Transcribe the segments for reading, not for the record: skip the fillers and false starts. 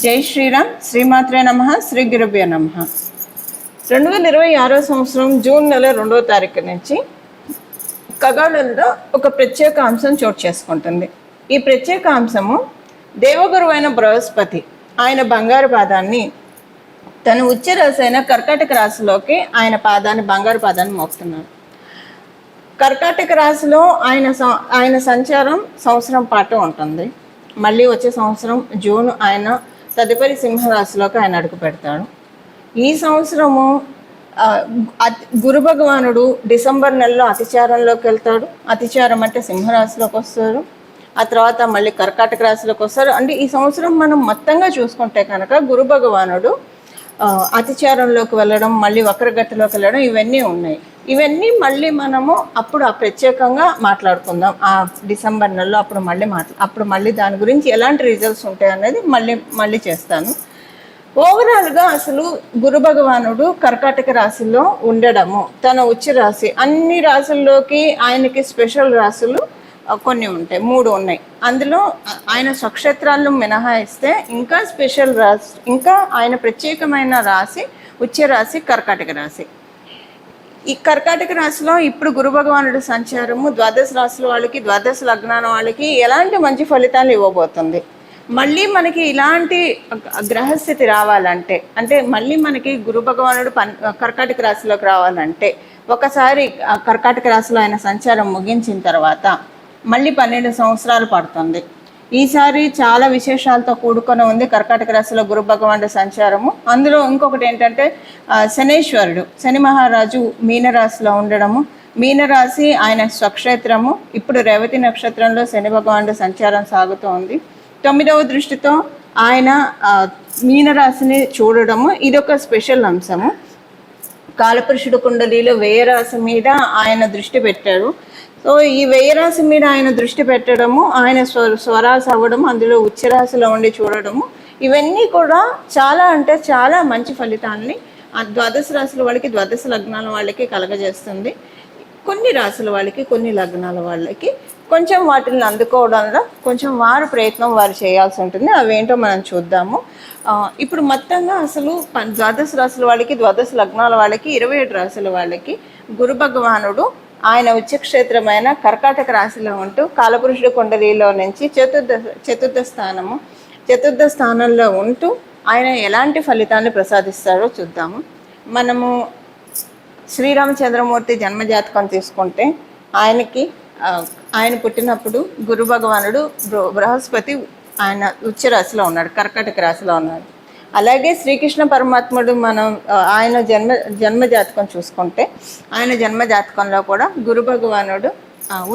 జై శ్రీరామ్. శ్రీమాత్రే నమః. శ్రీ గురుభ్యో నమః. 2026 సంవత్సరం జూన్ నెల 2వ తారీఖు నుంచి ఖగోళంలో ఒక ప్రత్యేక అంశం చోటు చేసుకుంటుంది. ఈ ప్రత్యేక అంశము దేవగురువు అయిన బృహస్పతి ఆయన బంగారు పాదాన్ని తన ఉచ్చ రాశి అయిన కర్కాటక రాశిలోకి బంగారు పాదాన్ని మోపుతున్నారు. కర్కాటక రాశిలో ఆయన సంచారం సంవత్సరం పాటు ఉంటుంది. మళ్ళీ వచ్చే సంవత్సరం జూన్ ఆయన తదుపరి సింహరాశిలోకి ఆయన అడుగు పెడతాడు. ఈ సంవత్సరము గురు భగవానుడు డిసెంబర్ నెలలో అతిచారంలోకి వెళ్తాడు. అతిచారం అంటే సింహరాశిలోకి వస్తారు. ఆ తర్వాత మళ్ళీ కర్కాటక రాశిలోకి వస్తారు. అంటే ఈ సంవత్సరం మనం మొత్తంగా చూసుకుంటే కనుక గురు భగవానుడు అతిచారంలోకి వెళ్ళడం, మళ్ళీ వక్రగతిలోకి వెళ్ళడం, ఇవన్నీ ఉన్నాయి. ఇవన్నీ మళ్ళీ మనము అప్పుడు ప్రత్యేకంగా మాట్లాడుకుందాం. ఆ డిసెంబర్ నెలలో అప్పుడు మళ్ళీ దాని గురించి ఎలాంటి రిజల్ట్స్ ఉంటాయి అనేది మళ్ళీ చేస్తాను. ఓవరాల్గా అసలు గురు భగవానుడు కర్కాటక రాశిలో ఉండడము, తన ఉచ్చ రాశి, అన్ని రాశుల్లోకి ఆయనకి స్పెషల్ రాశులు కొన్ని ఉంటాయి, 3 ఉన్నాయి. అందులో ఆయన స్వక్షేత్రాలను మినహాయిస్తే ఇంకా స్పెషల్ రాశి, ఇంకా ఆయన ప్రత్యేకమైన రాశి ఉచ్చ రాశి కర్కాటక రాశి. ఈ కర్కాటక రాశిలో ఇప్పుడు గురు భగవానుడు సంచారము ద్వాదశ రాశుల వాళ్ళకి, ద్వాదశ లగ్నాల వాళ్ళకి ఎలాంటి మంచి ఫలితాలు ఇవ్వబోతుంది. మళ్ళీ మనకి ఇలాంటి గ్రహస్థితి రావాలంటే, అంటే మళ్ళీ మనకి గురు భగవానుడు కర్కాటక రాశిలోకి రావాలంటే, ఒకసారి కర్కాటక రాశిలో ఆయన సంచారం ముగించిన తర్వాత మళ్ళీ 12 సంవత్సరాలు పడుతుంది. ఈసారి చాలా విశేషాలతో కూడుకొని ఉంది కర్కాటక రాశిలో గురు భగవానుడు సంచారము. అందులో ఇంకొకటి ఏంటంటే శనేశ్వరుడు, శని మహారాజు మీనరాశిలో ఉండడము. మీనరాశి ఆయన స్వక్షేత్రము. ఇప్పుడు రేవతి నక్షత్రంలో శని భగవానుడు సంచారం సాగుతూ ఉంది. 9వ దృష్టితో ఆయన మీనరాశిని చూడడము ఇదొక స్పెషల్ అంశము. కాలపురుషుడు కుండలిలో వ్యయరాశి మీద ఆయన దృష్టి పెట్టారు. సో ఈ వ్యయరాశి మీద ఆయన దృష్టి పెట్టడము, ఆయన స్వరాశి అవ్వడము, అందులో ఉచ్చరాశిలో ఉండి చూడడము, ఇవన్నీ కూడా చాలా అంటే చాలా మంచి ఫలితాన్ని ద్వాదశ రాశుల వాళ్ళకి, ద్వాదశ లగ్నాల వాళ్ళకి కలగజేస్తుంది. కొన్ని రాశుల వాళ్ళకి, కొన్ని లగ్నాల వాళ్ళకి కొంచెం వాటిని అందుకోవడంలో కొంచెం ప్రయత్నం వారు చేయాల్సి ఉంటుంది. అవేంటో మనం చూద్దాము. ఇప్పుడు మొత్తంగా అసలు ద్వాదశ రాశుల వాళ్ళకి, ద్వాదశ లగ్నాల వాళ్ళకి, 27 రాశుల వాళ్ళకి గురు భగవానుడు ఆయన ఉచ్చక్షేత్రమైన కర్కాటక రాశిలో ఉంటూ కాలపురుషుడు కుండలిలో నుంచి చతుర్థ స్థానంలో ఉంటూ ఆయన ఎలాంటి ఫలితాన్ని ప్రసాదిస్తారో చూద్దాము. మనము శ్రీరామచంద్రమూర్తి జన్మజాతకం తీసుకుంటే ఆయన పుట్టినప్పుడు గురు భగవానుడు బృహస్పతి ఆయన ఉచ్చ రాశిలో ఉన్నాడు, కర్కాటక రాశిలో ఉన్నాడు. అలాగే శ్రీకృష్ణ పరమాత్ముడు ఆయన జన్మజాతకం చూసుకుంటే ఆయన జన్మజాతకంలో కూడా గురు భగవానుడు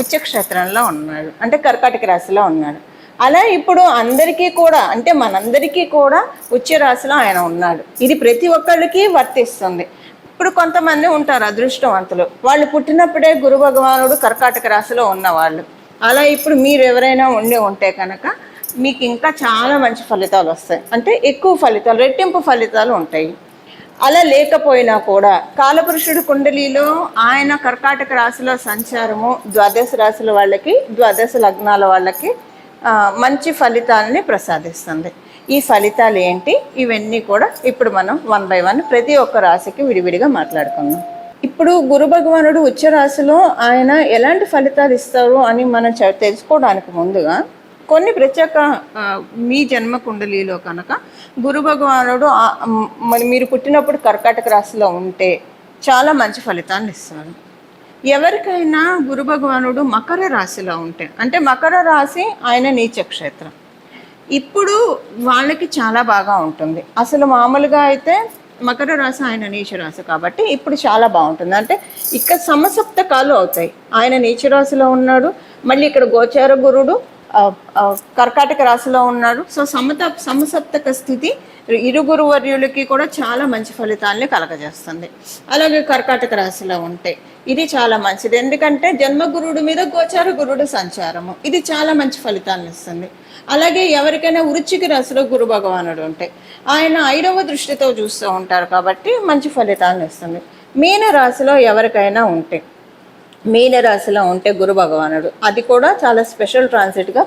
ఉచ్చక్షేత్రంలో ఉన్నాడు, అంటే కర్కాటక రాశిలో ఉన్నాడు. అలా ఇప్పుడు అందరికీ కూడా, అంటే మనందరికీ కూడా ఉచ్చ రాశిలో ఆయన ఉన్నాడు. ఇది ప్రతి ఒక్కళ్ళకి వర్తిస్తుంది. ఇప్పుడు కొంతమంది ఉంటారు అదృష్టవంతులు, వాళ్ళు పుట్టినప్పుడే గురు భగవానుడు కర్కాటక రాశిలో ఉన్నవాళ్ళు. అలా ఇప్పుడు మీరు ఎవరైనా ఉంటే కనుక మీకు ఇంకా చాలా మంచి ఫలితాలు వస్తాయి, అంటే ఎక్కువ ఫలితాలు, రెట్టింపు ఫలితాలు ఉంటాయి. అలా లేకపోయినా కూడా కాలపురుషుడు కుండలిలో ఆయన కర్కాటక రాశిలో సంచారము ద్వాదశ రాశుల వాళ్ళకి, ద్వాదశ లగ్నాల వాళ్ళకి మంచి ఫలితాలని ప్రసాదిస్తుంది. ఈ ఫలితాలు ఏంటి, ఇవన్నీ కూడా ఇప్పుడు మనం 1 by 1 ప్రతి ఒక్క రాశికి విడివిడిగా మాట్లాడుకుందాం. ఇప్పుడు గురు భగవానుడు ఉచ్చ రాశిలో ఆయన ఎలాంటి ఫలితాలు ఇస్తారు అని మనం తెలుసుకోవడానికి ముందుగా కొన్ని ప్రత్యేక మీ జన్మ కుండలిలో కనుక గురు భగవానుడు మీరు పుట్టినప్పుడు కర్కాటక రాశిలో ఉంటే చాలా మంచి ఫలితాన్ని ఇస్తారు. ఎవరికైనా గురు భగవానుడు మకర రాశిలో ఉంటే, అంటే మకర రాశి ఆయన నీచక్షేత్రం, ఇప్పుడు వాళ్ళకి చాలా బాగా ఉంటుంది. అసలు మామూలుగా అయితే మకర రాశి ఆయన నీచ రాశి కాబట్టి ఇప్పుడు చాలా బాగుంటుంది. అంటే ఇక్కడ సమసప్తకాలు అవుతాయి. ఆయన నీచ రాశిలో ఉన్నాడు, మళ్ళీ ఇక్కడ గోచార గురుడు కర్కాటక రాశిలో ఉన్నాడు. సో సమసప్తక స్థితి ఇరుగురు వర్యులకి కూడా చాలా మంచి ఫలితాలని కలగజేస్తుంది. అలాగే కర్కాటక రాశిలో ఉంటే ఇది చాలా మంచిది, ఎందుకంటే జన్మగురుడు మీద గోచార గురుడు సంచారము, ఇది చాలా మంచి ఫలితాలను ఇస్తుంది. అలాగే ఎవరికైనా వృశ్చిక రాశిలో గురు భగవానుడు ఉంటే ఆయన 5వ దృష్టితో చూస్తూ ఉంటారు కాబట్టి మంచి ఫలితాలను ఇస్తుంది. మీన రాశిలో ఎవరికైనా ఉంటే మీనరాశిలో ఉంటే గురు భగవానుడు, అది కూడా చాలా స్పెషల్ ట్రాన్సిట్గా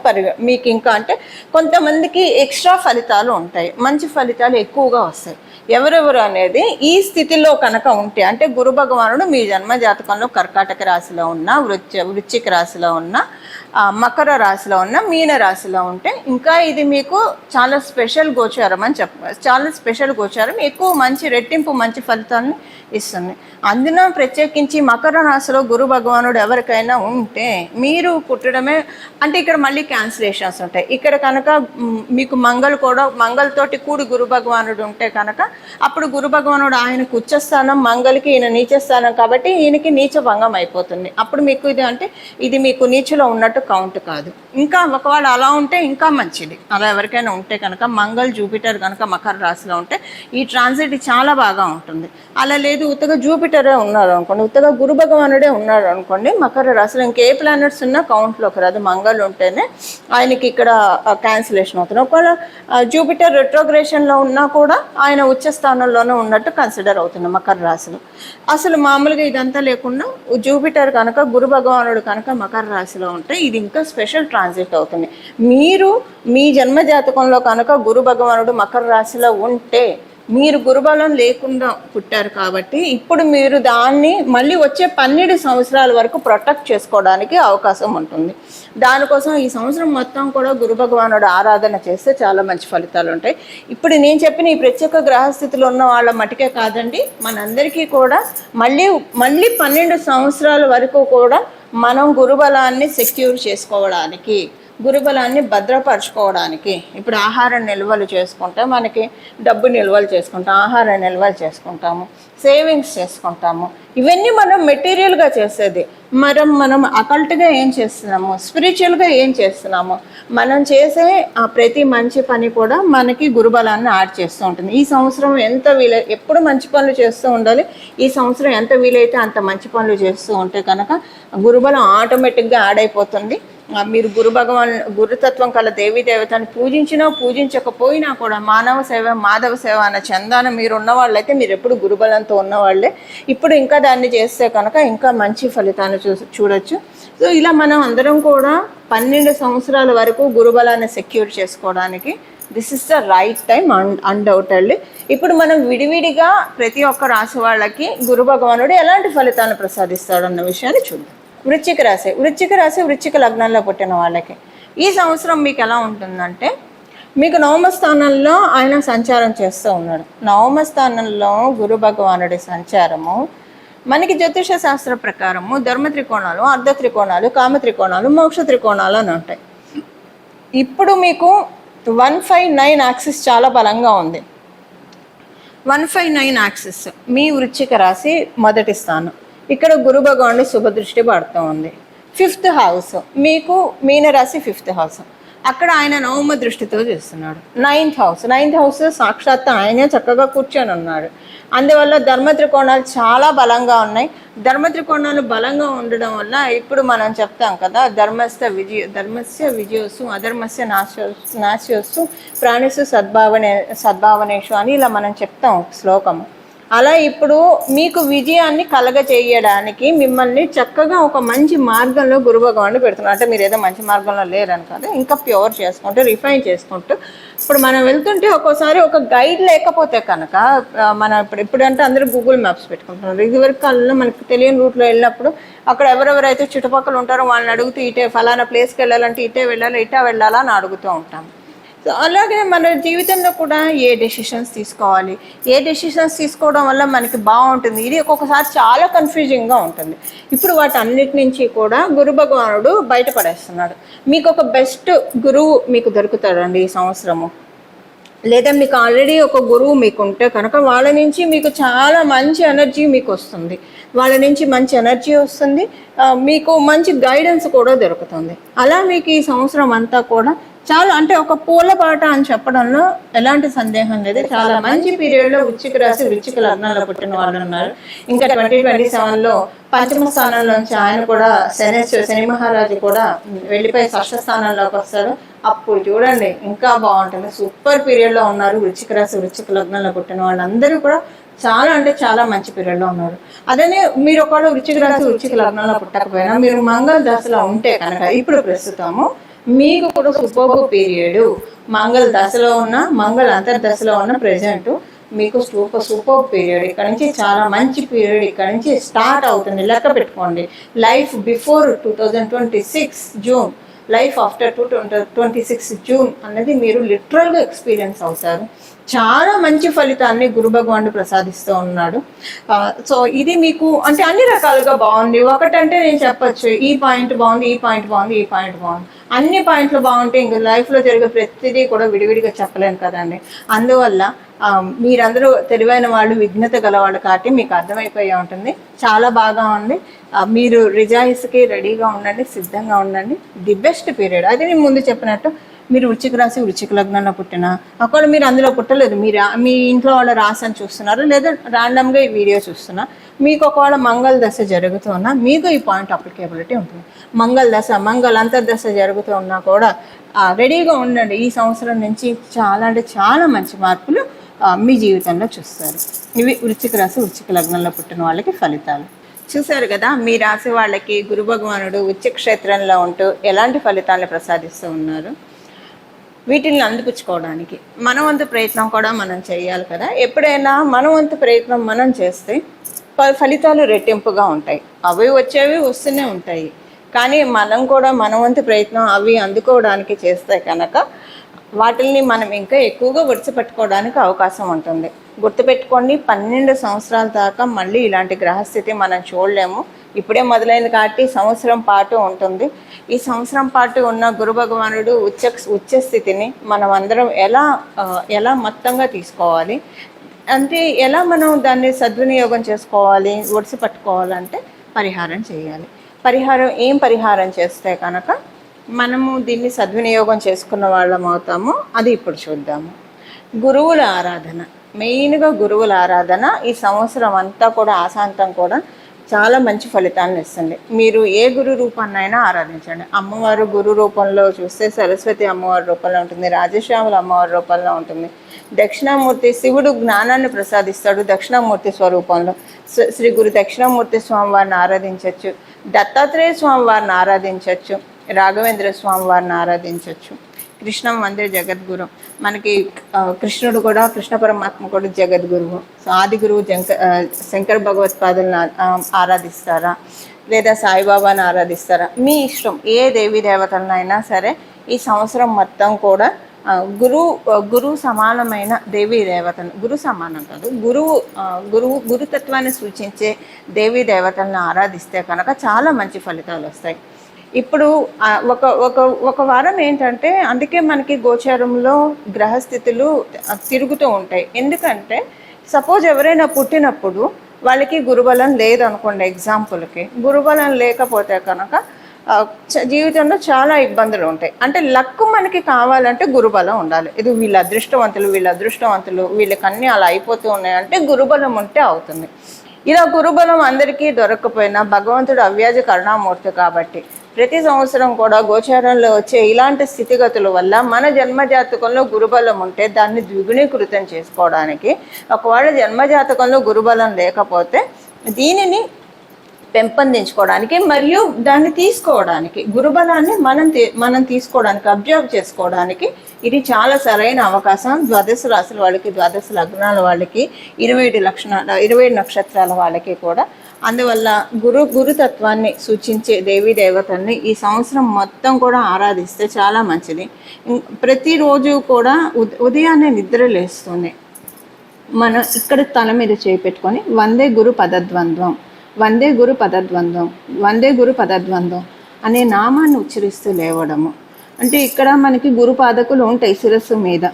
మీకు ఇంకా అంటే కొంతమందికి ఎక్స్ట్రా ఫలితాలు ఉంటాయి, మంచి ఫలితాలు ఎక్కువగా వస్తాయి. ఎవరెవరు అనేది ఈ స్థితిలో కనుక ఉంటే, అంటే గురు భగవానుడు మీ జన్మ జాతకంలో కర్కాటక రాశిలో ఉన్న, వృశ్చిక రాశిలో ఉన్న, మకర రాశిలో ఉన్న, మీన రాశిలో ఉంటే ఇంకా ఇది మీకు చాలా స్పెషల్ గోచారం అని చెప్పాలి. చాలా స్పెషల్ గోచారం, ఎక్కువ మంచి రెట్టింపు మంచి ఫలితాలను ఇస్తుంది. అందున ప్రత్యేకించి మకర రాశిలో గురు భగవానుడు ఎవరికైనా ఉంటే మీరు పుట్టడమే అంటే ఇక్కడ మళ్ళీ క్యాన్సిలేషన్స్ ఉంటాయి. ఇక్కడ కనుక మీకు మంగళతోటి కూడి గురు భగవానుడు ఉంటే కనుక అప్పుడు గురు భగవానుడు ఆయనకు ఉచ్చస్థానం, మంగళకి ఈయన నీచస్థానం కాబట్టి ఈయనకి నీచ భంగం అయిపోతుంది. అప్పుడు మీకు ఇది మీకు నీచలో ఉన్నట్టు కౌంట్ కాదు. ఇంకా ఒకవేళ అలా ఉంటే ఇంకా మంచిది. అలా ఎవరికైనా ఉంటే కనుక మంగళ జూపిటర్ కనుక మకర రాశిలో ఉంటే ఈ ట్రాన్సిట్ చాలా బాగా ఉంటుంది. అలా లేదు ఉత్తగా జూపిటరే ఉన్నారు అనుకోండి, ఉత్తగా గురు భగవానుడే ఉన్నారు అనుకోండి మకర రాశిలో, ఇంకే ప్లానెట్స్ ఉన్నా కౌంట్లోకి రాదు. మంగళ ఉంటేనే ఆయనకి ఇక్కడ క్యాన్సిలేషన్ అవుతుంది. ఒకవేళ జూపిటర్ రెట్రోగ్రేషన్లో ఉన్నా కూడా ఆయన ఉచ్చ స్థానంలోనే ఉన్నట్టు కన్సిడర్ అవుతుంది మకర రాశిలో. అసలు మామూలుగా ఇదంతా లేకుండా జూపిటర్ కనుక గురు భగవానుడు కనుక మకర రాశిలో ఉంటే ఇది ఇంకా స్పెషల్ ట్రాన్సిట్ అవుతుంది. మీరు మీ జన్మ జాతకంలో కనుక గురు భగవానుడు మకర రాశిలో ఉంటే మీరు గురుబలం లేకుండా పుట్టారు కాబట్టి ఇప్పుడు మీరు దాన్ని మళ్ళీ వచ్చే 12 సంవత్సరాల వరకు ప్రొటెక్ట్ చేసుకోవడానికి అవకాశం ఉంటుంది. దానికోసం ఈ సంవత్సరం మొత్తం కూడా గురు భగవానుడు ఆరాధన చేస్తే చాలా మంచి ఫలితాలు ఉంటాయి. ఇప్పుడు నేను చెప్పిన ఈ ప్రత్యేక గ్రహస్థితిలో ఉన్న వాళ్ళ మటుకే కాదండి, మనందరికీ కూడా మళ్ళీ 12 సంవత్సరాల వరకు కూడా మనం గురుబలాన్ని సెక్యూర్ చేసుకోవడానికి, గురుబలాన్ని భద్రపరచుకోవడానికి ఇప్పుడు ఆహార నిల్వలు చేసుకుంటే మనకి డబ్బు నిల్వలు చేసుకుంటాం, ఆహార నిల్వలు చేసుకుంటాము, సేవింగ్స్ చేసుకుంటాము. ఇవన్నీ మనం మెటీరియల్గా చేసేది. మనం అకల్ట్గా ఏం చేస్తున్నాము, స్పిరిచువల్గా ఏం చేస్తున్నాము, మనం చేసే ప్రతి మంచి పని కూడా మనకి గురుబలాన్ని యాడ్ చేస్తూ ఉంటుంది. ఈ సంవత్సరం ఎంత ఎప్పుడు మంచి పనులు చేస్తూ ఉండాలి. ఈ సంవత్సరం ఎంత వీలైతే అంత మంచి పనులు చేస్తూ ఉంటే కనుక గురుబలం ఆటోమేటిక్గా యాడ్ అయిపోతుంది. మీరు గురుతత్వం కల దేవీ దేవతని పూజించినా పూజించకపోయినా కూడా మానవ సేవ మాధవ సేవ అన్న చందాన మీరు ఉన్నవాళ్ళైతే మీరు ఎప్పుడు గురుబలంతో ఉన్నవాళ్ళే. ఇప్పుడు ఇంకా దాన్ని చేస్తే కనుక ఇంకా మంచి ఫలితాన్ని చూడొచ్చు. సో ఇలా మనం అందరం కూడా 12 సంవత్సరాల వరకు గురుబలాన్ని సెక్యూర్ చేసుకోవడానికి this is the right time undoubtedly. ఇప్పుడు మనం విడివిడిగా ప్రతి ఒక్క రాశి వాళ్ళకి గురు భగవానుడు ఎలాంటి ఫలితాలను ప్రసాదిస్తాడు అన్న విషయాన్ని చూద్దాం. వృశ్చిక రాశి వృశ్చిక లగ్నంలో పుట్టిన వాళ్ళకి ఈ సంవత్సరం మీకు ఎలా ఉంటుందంటే, మీకు నవమ స్థానంలో ఆయన సంచారం చేస్తూ ఉన్నాడు. నవమ స్థానంలో గురు భగవానుడి సంచారము మనకి జ్యోతిష శాస్త్ర ప్రకారము ధర్మ త్రికోణాలు, అర్ధ త్రికోణాలు, కామ త్రికోణాలు, మోక్ష త్రికోణాలు అని ఉంటాయి. ఇప్పుడు మీకు 159 యాక్సిస్ చాలా బలంగా ఉంది. 159 యాక్సిస్ మీ వృశ్చిక రాశి మొదటి స్థానం. ఇక్కడ గురు భగవానుడి శుభదృష్టి పడుతూ ఉంది. 5th హౌస్ మీకు మీనరాశి 5th హౌస్, అక్కడ ఆయన నవమ దృష్టితో చూస్తున్నాడు. 9th హౌస్ సాక్షాత్ ఆయనే చక్కగా కూర్చొని ఉన్నాడు. అందువల్ల ధర్మ త్రికోణాలు చాలా బలంగా ఉన్నాయి. ధర్మ త్రికోణాలు బలంగా ఉండడం వల్ల ఇప్పుడు మనం చెప్తాం కదా, ధర్మస్య విజయోస్సు అధర్మస్య నాశ్యోస్సు ప్రాణిసు సద్భావనేషు అని ఇలా మనం చెప్తాం శ్లోకము. అలా ఇప్పుడు మీకు విజయాన్ని కలగచేయడానికి మిమ్మల్ని చక్కగా ఒక మంచి మార్గంలో గురు భగవానుడు పెడుతున్నారు. అంటే మీరు ఏదో మంచి మార్గంలో లేరని కాదు, ఇంకా ప్యూర్ చేసుకుంటూ రిఫైన్ చేసుకుంటూ ఇప్పుడు మనం వెళ్తుంటే ఒక్కోసారి ఒక గైడ్ లేకపోతే కనుక మనం ఇప్పుడంటే అందరూ గూగుల్ మ్యాప్స్ పెట్టుకుంటున్నారు. ఇదివరకు కాలంలో మనకు తెలియని రూట్లో వెళ్ళినప్పుడు అక్కడ ఎవరెవరైతే చుట్టుపక్కల ఉంటారో వాళ్ళని అడుగుతూ ఇటే ఫలానా ప్లేస్కి వెళ్ళాలంటే ఇటే వెళ్ళాలా అని అడుగుతూ ఉంటాం. సో అలాగే మన జీవితంలో కూడా ఏ డెసిషన్స్ తీసుకోవాలి, ఏ డెసిషన్స్ తీసుకోవడం వల్ల మనకి బాగుంటుంది, ఇది ఒక్కొక్కసారి చాలా కన్ఫ్యూజింగ్గా ఉంటుంది. ఇప్పుడు వాటన్నిటి నుంచి కూడా గురు భగవానుడు బయటపడేస్తున్నాడు. మీకు ఒక బెస్ట్ గురువు మీకు దొరుకుతాడండి ఈ సంవత్సరము. లేదా మీకు ఆల్రెడీ ఒక గురువు మీకు ఉంటే కనుక వాళ్ళ నుంచి మీకు చాలా మంచి ఎనర్జీ మీకు వస్తుంది. వాళ్ళ నుంచి మంచి ఎనర్జీ వస్తుంది, మీకు మంచి గైడెన్స్ కూడా దొరుకుతుంది. అలా మీకు ఈ సంవత్సరం అంతా కూడా చాలా అంటే ఒక పూల పాట అని చెప్పడంలో ఎలాంటి సందేహం లేదు. చాలా మంచి పీరియడ్లో వృశ్చిక రాశి వృశ్చిక లగ్నాల్లో పుట్టిన వాళ్ళు ఉన్నారు. ఇంకా 2027లో పంచమ స్థానంలోంచి ఆయన కూడా శని మహారాజు కూడా వెళ్ళిపోయి 6వ స్థానంలోకి వస్తారు. అప్పుడు చూడండి ఇంకా బాగుంటుంది. సూపర్ పీరియడ్లో ఉన్నారు వృశ్చిక రాశి వృశ్చిక లగ్నంలో పుట్టిన వాళ్ళందరూ కూడా చాలా అంటే చాలా మంచి పీరియడ్లో ఉన్నారు. అదే మీరు ఒకవేళ వృశ్చిక రాశి వృశ్చిక లగ్నంలో పుట్టకపోయినా మీరు మంగళ దశలో ఉంటే కనుక ఇప్పుడు ప్రస్తుతము మీకు కూడా సూపర్ పీరియడ్, మంగళ దశలో ఉన్న మంగళ అంతర్దశలో ఉన్న ప్రెజెంట్ మీకు సూపర్ పీరియడ్. ఇక్కడ నుంచి చాలా మంచి పీరియడ్ ఇక్కడ నుంచి స్టార్ట్ అవుతుంది. లెక్క పెట్టుకోండి, life before 2026 June, life after 2026 June అనేది మీరు లిటరల్గా ఎక్స్పీరియన్స్ అవుతారు. చాలా మంచి ఫలితాన్ని గురు భగవానుడు ప్రసాదిస్తూ ఉన్నాడు. సో ఇది మీకు అంటే అన్ని రకాలుగా బాగుంది. ఒకటంటే నేను చెప్పచ్చు ఈ పాయింట్ బాగుంది, ఈ పాయింట్ బాగుంది, ఈ పాయింట్ బాగుంది. అన్ని పాయింట్లు బాగుంటే ఇంక లైఫ్లో జరిగే ప్రతిదీ కూడా విడివిడిగా చెప్పలేను కదండి. అందువల్ల మీరందరూ తెలివైన వాళ్ళు, విఘ్నత గలవాళ్ళు కాబట్టి మీకు అర్థమైపోయే ఉంటుంది. చాలా బాగా ఉంది. మీరు రిజాయిస్కి రెడీగా ఉండండి, సిద్ధంగా ఉండండి. The best period. అది నేను ముందు చెప్పినట్టు మీరు వృశ్చిక రాశి వృశ్చిక లగ్నంలో పుట్టినా ఒకవేళ మీరు అందులో పుట్టలేదు, మీరు మీ ఇంట్లో వాళ్ళ రాశిని చూస్తున్నారు లేదా ర్యాండమ్గా ఈ వీడియో చూస్తున్నా, మీకు ఒకవేళ మంగళ దశ జరుగుతున్నా మీకు ఈ పాయింట్ అప్లికేబిలిటీ ఉంటుంది. మంగళ దశ మంగళ అంతర్దశ జరుగుతూ ఉన్నా కూడా రెడీగా ఉండండి. ఈ సంవత్సరం నుంచి చాలా అంటే చాలా మంచి మార్పులు మీ జీవితంలో చూస్తారు. ఇవి వృశ్చిక రాశి వృశ్చిక లగ్నంలో పుట్టిన వాళ్ళకి ఫలితాలు. చూశారు కదా, మీ రాశి వాళ్ళకి గురు భగవానుడు ఉచ్చ క్షేత్రంలో ఉంటూ ఎలాంటి ఫలితాలను ప్రసాదిస్తూ ఉన్నారు. వీటిని అందిపుచ్చుకోవడానికి మన వంతు ప్రయత్నం కూడా మనం చేయాలి కదా. ఎప్పుడైనా మన వంతు ప్రయత్నం మనం చేస్తే ఫలితాలు రెట్టింపుగా ఉంటాయి. అవి వచ్చేవి వస్తూనే ఉంటాయి. కానీ మనం కూడా మన వంతు ప్రయత్నం అవి అందుకోవడానికి చేస్తే కనుక వాటిని మనం ఇంకా ఎక్కువగా విడిచిపెట్టుకోవడానికి అవకాశం ఉంటుంది. గుర్తుపెట్టుకోండి, 12 సంవత్సరాల దాకా మళ్ళీ ఇలాంటి గ్రహస్థితి మనం చూడలేము. ఇప్పుడే మొదలైంది కాబట్టి సంవత్సరం పాటు ఉంటుంది. ఈ సంవత్సరం పాటు ఉన్న గురు భగవానుడు ఉచ్చ స్థితిని మనం అందరం ఎలా మొత్తంగా తీసుకోవాలి అంటే ఎలా మనం దాన్ని సద్వినియోగం చేసుకోవాలి, ఒడిసి పట్టుకోవాలంటే పరిహారం చేయాలి. ఏం పరిహారం చేస్తే కనుక మనము దీన్ని సద్వినియోగం చేసుకున్న వాళ్ళం అవుతాము, అది ఇప్పుడు చూద్దాము. గురువుల ఆరాధన, మెయిన్గా గురువుల ఆరాధన ఈ సంవత్సరం అంతా కూడా ఆశాంతం కూడా చాలా మంచి ఫలితాలను ఇస్తుంది. మీరు ఏ గురు రూపాన్నైనా ఆరాధించండి. అమ్మవారు గురు రూపంలో చూస్తే సరస్వతి అమ్మవారి రూపంలో ఉంటుంది, రాజశ్యాముల అమ్మవారి రూపంలో ఉంటుంది. దక్షిణామూర్తి శివుడు జ్ఞానాన్ని ప్రసాదిస్తాడు దక్షిణామూర్తి స్వరూపంలో. శ్రీ గురు దక్షిణామూర్తి స్వామి వారిని ఆరాధించవచ్చు, దత్తాత్రేయ స్వామి వారిని ఆరాధించవచ్చు, రాఘవేంద్ర స్వామి వారిని ఆరాధించవచ్చు. కృష్ణం వందే జగద్గురు, మనకి కృష్ణుడు కూడా కృష్ణ పరమాత్మ కూడా జగద్గురువు. సో ఆది గురువు శంకర భగవత్పాదులను ఆరాధిస్తారా లేదా సాయిబాబాని ఆరాధిస్తారా, మీ ఇష్టం. ఏ దేవీ దేవతలనైనా సరే ఈ సంవత్సరం మొత్తం కూడా గురువు సమానమైన దేవీ దేవతను, గురు సమానం కాదు, గురుతత్వాన్ని సూచించే దేవీ దేవతలను ఆరాధిస్తే కనుక చాలా మంచి ఫలితాలు వస్తాయి. ఇప్పుడు ఒక వారం ఏంటంటే అందుకే మనకి గోచారంలో గ్రహస్థితులు తిరుగుతూ ఉంటాయి. ఎందుకంటే సపోజ్ ఎవరైనా పుట్టినప్పుడు వాళ్ళకి గురుబలం లేదనుకోండి, ఎగ్జాంపుల్కి గురుబలం లేకపోతే కనుక జీవితంలో చాలా ఇబ్బందులు ఉంటాయి. అంటే లక్ మనకి కావాలంటే గురుబలం ఉండాలి. ఇది వీళ్ళ అదృష్టవంతులు వీళ్ళకి అన్నీ అలా అయిపోతూ ఉన్నాయంటే గురుబలం ఉంటే అవుతుంది. ఇలా గురుబలం అందరికీ దొరకకపోయినా భగవంతుడు అవ్యాజ కరుణామూర్తి కాబట్టి ప్రతి సంవత్సరం కూడా గోచారంలో వచ్చే ఇలాంటి స్థితిగతుల వల్ల మన జన్మజాతకంలో గురుబలం ఉంటే దాన్ని ద్విగుణీకృతం చేసుకోవడానికి, ఒకవేళ జన్మజాతకంలో గురుబలం లేకపోతే దీనిని పెంపొందించుకోవడానికి మరియు దాన్ని తీసుకోవడానికి, గురుబలాన్ని మనం తీసుకోవడానికి, అబ్జర్వ్ చేసుకోవడానికి ఇది చాలా సరైన అవకాశం. 12 రాశుల వాళ్ళకి, 12 లగ్నాల వాళ్ళకి, 27 నక్షత్రాల వాళ్ళకి కూడా. అందువల్ల గురుతత్వాన్ని సూచించే దేవీ దేవతల్ని ఈ సంవత్సరం మొత్తం కూడా ఆరాధిస్తే చాలా మంచిది. ప్రతిరోజు కూడా ఉదయాన్నే నిద్ర లేస్తుంది మనం ఇక్కడ తల మీద చేపెట్టుకొని వందే గురు పదద్వంద్వం అనే నామాన్ని ఉచ్చరిస్తూ లేవడము. అంటే ఇక్కడ మనకి గురు పాదకులు ఉంటాయి శిరస్సు మీద,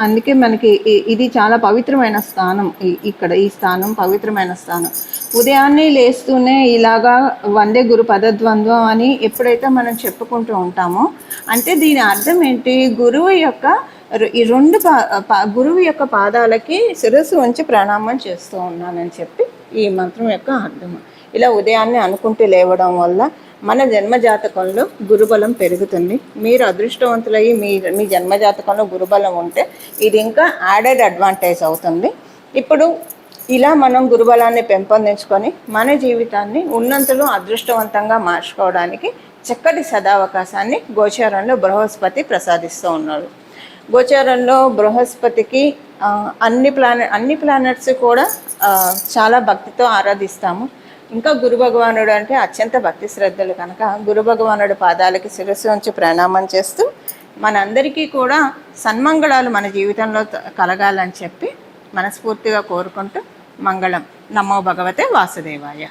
అందుకే మనకి ఇది చాలా పవిత్రమైన స్థానం. ఇక్కడ ఈ స్థానం పవిత్రమైన స్థానం. ఉదయాన్నే లేస్తూనే ఇలాగా వందే గురు పదద్వంద్వం అని ఎప్పుడైతే మనం చెప్పుకుంటూ ఉంటామో అంటే దీని అర్థం ఏంటి, గురువు యొక్క పాదాలకి శిరస్సు ఉంచి ప్రణామం చేస్తూ ఉన్నానని చెప్పి ఈ మంత్రం యొక్క అర్థం. ఇలా ఉదయాన్నే అనుకుంటూ లేవడం వల్ల మన జన్మజాతకంలో గురుబలం పెరుగుతుంది. మీరు అదృష్టవంతులయ్యి మీ జన్మజాతకంలో గురుబలం ఉంటే ఇది ఇంకా యాడెడ్ అడ్వాంటేజ్ అవుతుంది. ఇప్పుడు ఇలా మనం గురుబలాన్ని పెంపొందించుకొని మన జీవితాన్ని ఉన్నంతలో అదృష్టవంతంగా మార్చుకోవడానికి చక్కటి సదావకాశాన్ని గోచారంలో బృహస్పతి ప్రసాదిస్తూ ఉన్నాడు. గోచారంలో బృహస్పతికి అన్ని ప్లానెట్స్ కూడా చాలా భక్తితో ఆరాధిస్తాము. ఇంకా గురు భగవానుడు అంటే అత్యంత భక్తి శ్రద్ధలు కనుక గురు భగవానుడి పాదాలకి శిరస్సు ఉంచి ప్రణామం చేస్తూ మనందరికీ కూడా సన్మంగళాలు మన జీవితంలో కలగాలని చెప్పి మనస్ఫూర్తిగా కోరుకుంటూ మంగళం. నమో భగవతే వాసుదేవాయ.